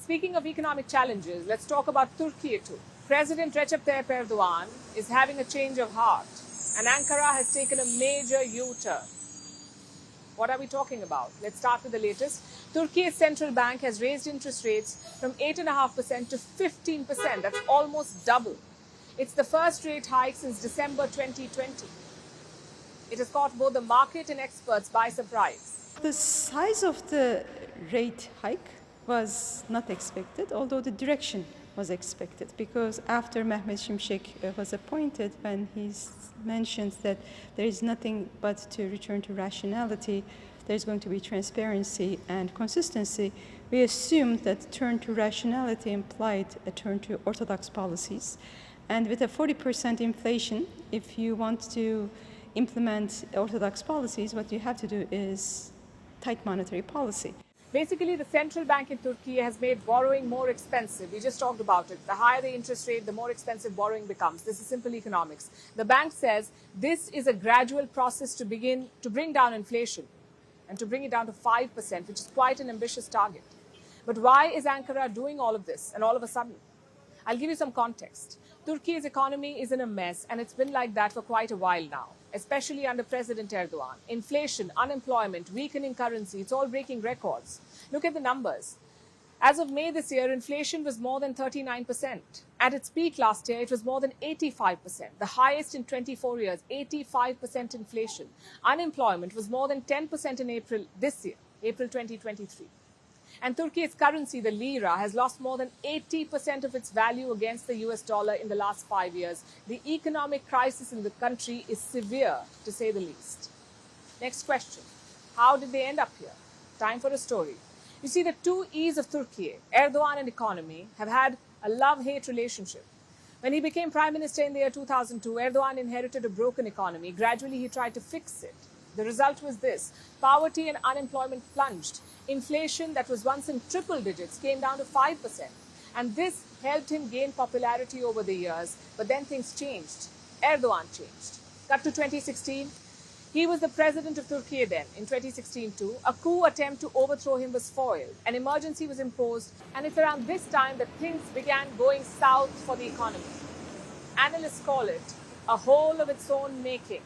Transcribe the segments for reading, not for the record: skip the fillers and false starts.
Speaking of economic challenges, let's talk about Turkey too. President Recep Tayyip Erdogan is having a change of heart, and Ankara has taken a major U-turn. What are we talking about? Let's start with the latest. Turkey's central bank has raised interest rates from 8.5% to 15%. That's almost double. It's the first rate hike since December 2020. It has caught both the market and experts by surprise. The size of the rate hike was not expected, although the direction was expected, because after Mehmet Şimşek was appointed, when he mentioned that there is nothing but to return to rationality, there's going to be transparency and consistency, we assumed that turn to rationality implied a turn to orthodox policies. And with a 40% inflation, if you want to implement orthodox policies, what you have to do is tight monetary policy. Basically, the central bank in Turkey has made borrowing more expensive. We just talked about it. The higher the interest rate, the more expensive borrowing becomes. This is simple economics. The bank says this is a gradual process to bring down inflation and to bring it down to 5%, which is quite an ambitious target. But why is Ankara doing all of this and all of a sudden? I'll give you some context. Turkey's economy is in a mess, and it's been like that for quite a while now, especially under President Erdogan. Inflation, unemployment, weakening currency, it's all breaking records. Look at the numbers. As of May this year, inflation was more than 39%. At its peak last year, it was more than 85%, the highest in 24 years, 85% inflation. Unemployment was more than 10% in April this year, April 2023. And Turkey's currency, the lira, has lost more than 80% of its value against the US dollar in the last 5 years. The economic crisis in the country is severe, to say the least. Next question. How did they end up here? Time for a story. You see, the two E's of Turkey, Erdogan and economy, have had a love-hate relationship. When he became prime minister in the year 2002, Erdogan inherited a broken economy. Gradually, he tried to fix it. The result was this. Poverty and unemployment plunged. Inflation that was once in triple digits came down to 5%. And this helped him gain popularity over the years. But then things changed. Erdogan changed. Cut to 2016. He was the president of Turkey then. In 2016 too, a coup attempt to overthrow him was foiled. An emergency was imposed. And it's around this time that things began going south for the economy. Analysts call it a hole of its own making.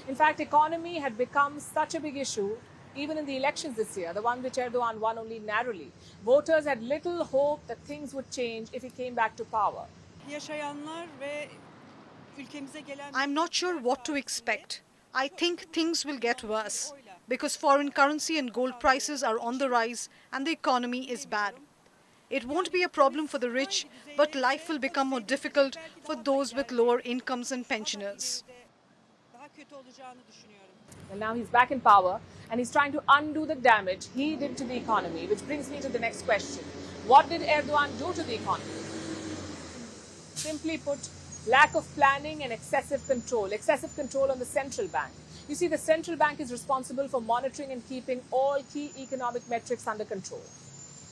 In fact, economy had become such a big issue, even in the elections this year, the one which Erdogan won only narrowly. Voters had little hope that things would change if he came back to power. I'm not sure what to expect. I think things will get worse because foreign currency and gold prices are on the rise and the economy is bad. It won't be a problem for the rich, but life will become more difficult for those with lower incomes and pensioners. Well, now he's back in power and he's trying to undo the damage he did to the economy, which brings me to the next question. What did Erdogan do to the economy? Simply put, lack of planning and excessive control on the central bank. You see, the central bank is responsible for monitoring and keeping all key economic metrics under control.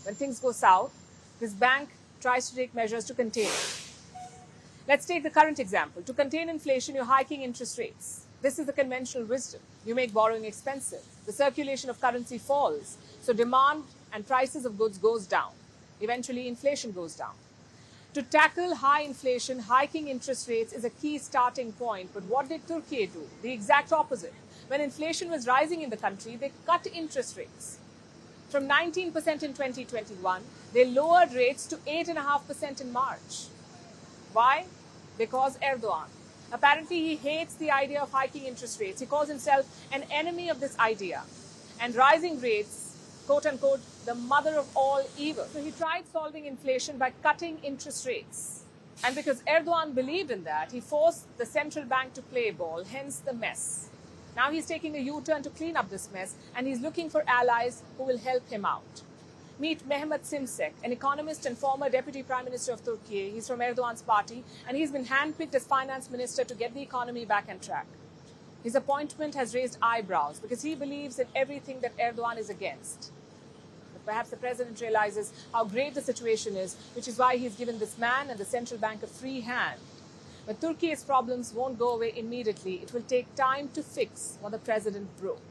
When things go south, this bank tries to take measures to contain it. Let's take the current example. To contain inflation, you're hiking interest rates. This is the conventional wisdom. You make borrowing expensive. The circulation of currency falls. So demand and prices of goods goes down. Eventually, inflation goes down. To tackle high inflation, hiking interest rates is a key starting point. But what did Turkey do? The exact opposite. When inflation was rising in the country, they cut interest rates. From 19% in 2021, they lowered rates to 8.5% in March. Why? Because Erdogan. Apparently, he hates the idea of hiking interest rates. He calls himself an enemy of this idea. And rising rates, quote unquote, the mother of all evil. So he tried solving inflation by cutting interest rates. And because Erdogan believed in that, he forced the central bank to play ball, hence the mess. Now he's taking a U-turn to clean up this mess, and he's looking for allies who will help him out. Meet Mehmet Şimşek, an economist and former deputy prime minister of Turkey. He's from Erdogan's party, and he's been handpicked as finance minister to get the economy back on track. His appointment has raised eyebrows because he believes in everything that Erdogan is against. But perhaps the president realizes how grave the situation is, which is why he's given this man and the central bank a free hand. But Turkey's problems won't go away immediately. It will take time to fix what the president broke.